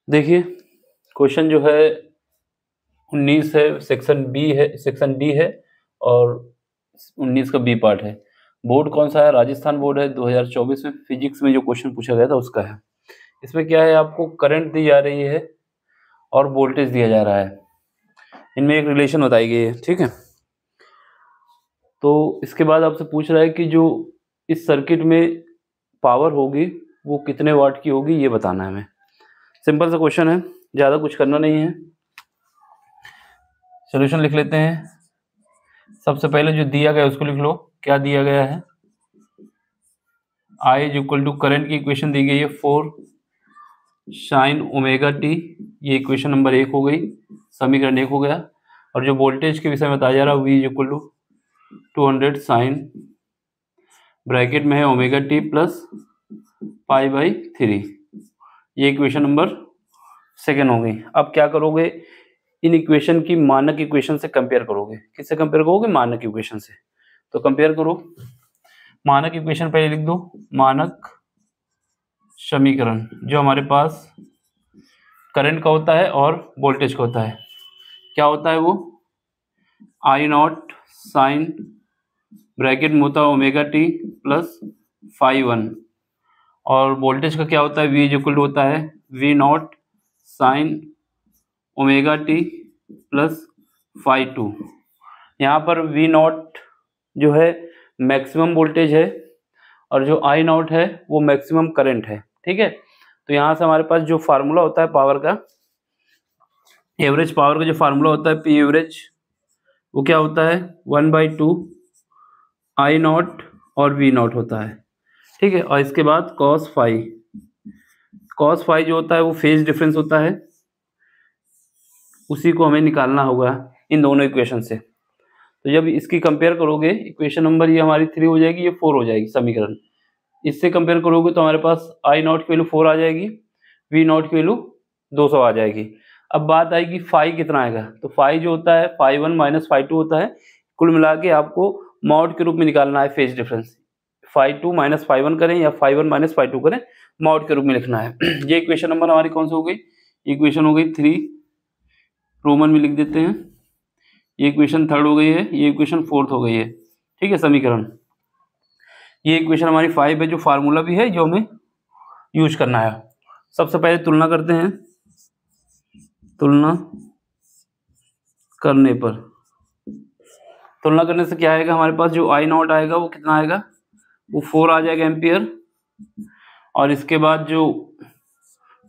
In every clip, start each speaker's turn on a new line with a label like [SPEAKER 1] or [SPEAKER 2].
[SPEAKER 1] देखिए क्वेश्चन जो है 19 है, सेक्शन बी है, सेक्शन डी है और 19 का बी पार्ट है। बोर्ड कौन सा है? राजस्थान बोर्ड है। 2024 में फिजिक्स में जो क्वेश्चन पूछा गया था उसका है। इसमें क्या है, आपको करंट दी जा रही है और वोल्टेज दिया जा रहा है, इनमें एक रिलेशन बताई गई है, ठीक है। तो इसके बाद आपसे पूछ रहा है कि जो इस सर्किट में पावर होगी वो कितने वाट की होगी, ये बताना है हमें। सिंपल सा क्वेश्चन है, ज़्यादा कुछ करना नहीं है। सॉल्यूशन लिख लेते हैं। सबसे पहले जो दिया गया है उसको लिख लो। क्या दिया गया है? I is equal to current की इक्वेशन दी गई है 4 साइन ओमेगा टी, ये इक्वेशन नंबर 1 हो गई, समीकरण 1 हो गया। और जो वोल्टेज के विषय में बताया जा रहा है V is equal to 200 sine bracket में है ओमेगा टी प्लस π/3, ये इक्वेशन नंबर 2 हो गई। अब क्या करोगे, इन इक्वेशन की मानक इक्वेशन से कंपेयर करोगे। किससे कंपेयर करोगे? मानक इक्वेशन से। तो कंपेयर करो, मानक इक्वेशन पहले लिख दो। मानक समीकरण जो हमारे पास करंट का होता है और वोल्टेज का होता है, क्या होता है वो? I0 साइन ब्रैकेट में होता है ओमेगा टी प्लस φ1, और वोल्टेज का क्या होता है? V इज इक्वल टू होता है V0 sign omega T plus φ2। यहाँ पर V0 जो है मैक्सिमम वोल्टेज है और जो I0 है वो मैक्सिमम करंट है, ठीक है। तो यहाँ से हमारे पास जो फार्मूला होता है पावर का, एवरेज पावर का जो फार्मूला होता है P एवरेज, वो क्या होता है? 1/2 I0 और V0 होता है, ठीक है। और इसके बाद cos फाई जो होता है वो फेज डिफरेंस होता है, उसी को हमें निकालना होगा इन दोनों इक्वेशन से। तो जब इसकी कंपेयर करोगे, इक्वेशन नंबर ये हमारी 3 हो जाएगी, ये 4 हो जाएगी समीकरण। इससे कंपेयर करोगे तो हमारे पास I0 की वैल्यू 4 आ जाएगी, V0 की वैल्यू 200 आ जाएगी। अब बात आएगी फाई कितना आएगा। तो फाई जो होता है φ1 माइनस φ2 होता है, कुल मिला के आपको मॉड के रूप में निकालना है फेज डिफरेंस। φ2 माइनस φ1 करें या φ1 माइनस φ2 करें, मॉड के रूप में लिखना है। ये इक्वेशन नंबर हमारी कौन सी हो गई? इक्वेशन हो गई 3, रोमन में लिख देते हैं। ये इक्वेशन 3rd हो गई है, ये इक्वेशन 4th हो गई है, ठीक है। समीकरण ये इक्वेशन हमारी 5 है, जो फार्मूला भी है जो हमें यूज करना है। सबसे पहले तुलना करते हैं। तुलना करने पर, तुलना करने से क्या आएगा हमारे पास? जो I0 आएगा वो कितना आएगा? वो 4 आ जाएगा एम्पियर, और इसके बाद जो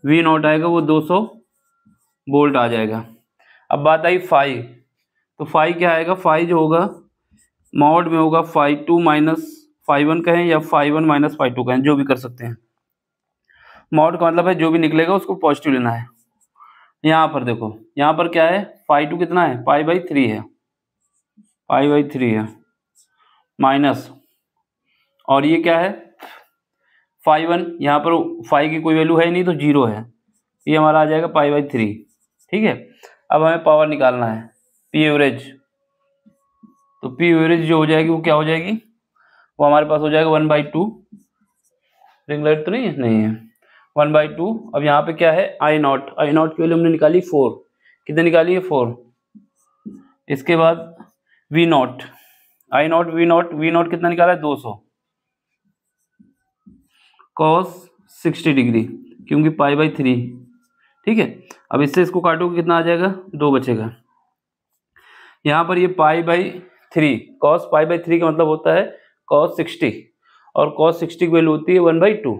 [SPEAKER 1] V0 आएगा वो 200 वोल्ट आ जाएगा। अब बात आई फाई, तो फाई क्या आएगा? फाई जो होगा मॉड में होगा φ2 माइनस φ1 कहें या φ1 माइनस φ2 कहें, जो भी कर सकते हैं। मॉड का मतलब है जो भी निकलेगा उसको पॉजिटिव लेना है। यहाँ पर देखो, यहाँ पर क्या है? φ2 कितना है? π/3 है, π/3 है माइनस, और ये क्या है? φ1, यहाँ पर फाई की कोई वैल्यू है नहीं तो 0 है, ये हमारा आ जाएगा π/3, ठीक है। अब हमें पावर निकालना है, P एवरेज। तो P एवरेज जो हो जाएगी वो क्या हो जाएगी? वो हमारे पास हो जाएगा 1/2, रिंग लाइट तो नहीं है, नहीं है, 1/2। अब यहाँ पे क्या है? I0 की वैल्यू हमने निकाली 4, कितने निकाली है? 4। इसके बाद V0, I0 V0 कितना निकाला है? 200 cos 60 डिग्री, क्योंकि π/3, ठीक है। अब इससे इसको काटोगे कितना आ जाएगा? 2 बचेगा। यहाँ पर ये π/3, cos π/3 का मतलब होता है cos 60, और cos 60 की वैल्यू होती है 1/2,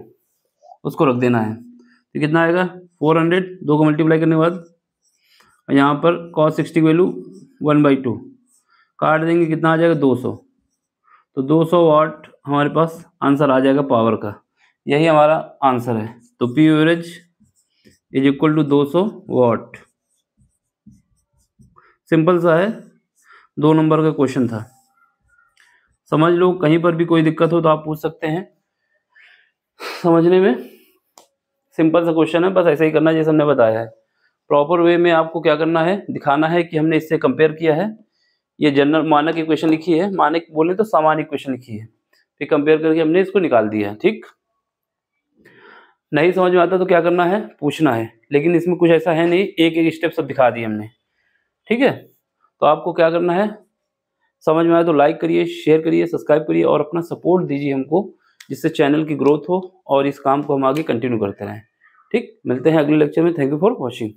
[SPEAKER 1] उसको रख देना है। तो कितना आएगा? 400, 2 को मल्टीप्लाई करने के बाद यहाँ पर cos 60 की वैल्यू 1/2 काट देंगे, कितना आ जाएगा? 200। तो 200 वाट हमारे पास आंसर आ जाएगा पावर का, यही हमारा आंसर है। तो P average is equal to 200 watt. Simple सा है, 2 नंबर का क्वेश्चन था, समझ लो। कहीं पर भी कोई दिक्कत हो तो आप पूछ सकते हैं, समझने में सिंपल सा क्वेश्चन है, बस ऐसा ही करना है जैसे हमने बताया है। प्रॉपर वे में आपको क्या करना है? दिखाना है कि हमने इससे कंपेयर किया है, ये जनरल मानक इक्वेशन लिखी है, मानक बोले तो सामान्य इक्वेशन लिखी है, फिर कंपेयर करके हमने इसको निकाल दिया है, ठीक। नहीं समझ में आता तो क्या करना है, पूछना है, लेकिन इसमें कुछ ऐसा है नहीं, एक एक स्टेप सब दिखा दिए हमने, ठीक है। तो आपको क्या करना है, समझ में आए तो लाइक करिए, शेयर करिए, सब्सक्राइब करिए और अपना सपोर्ट दीजिए हमको, जिससे चैनल की ग्रोथ हो और इस काम को हम आगे कंटिन्यू करते रहें। ठीक, मिलते हैं अगले लेक्चर में। Thank you for watching.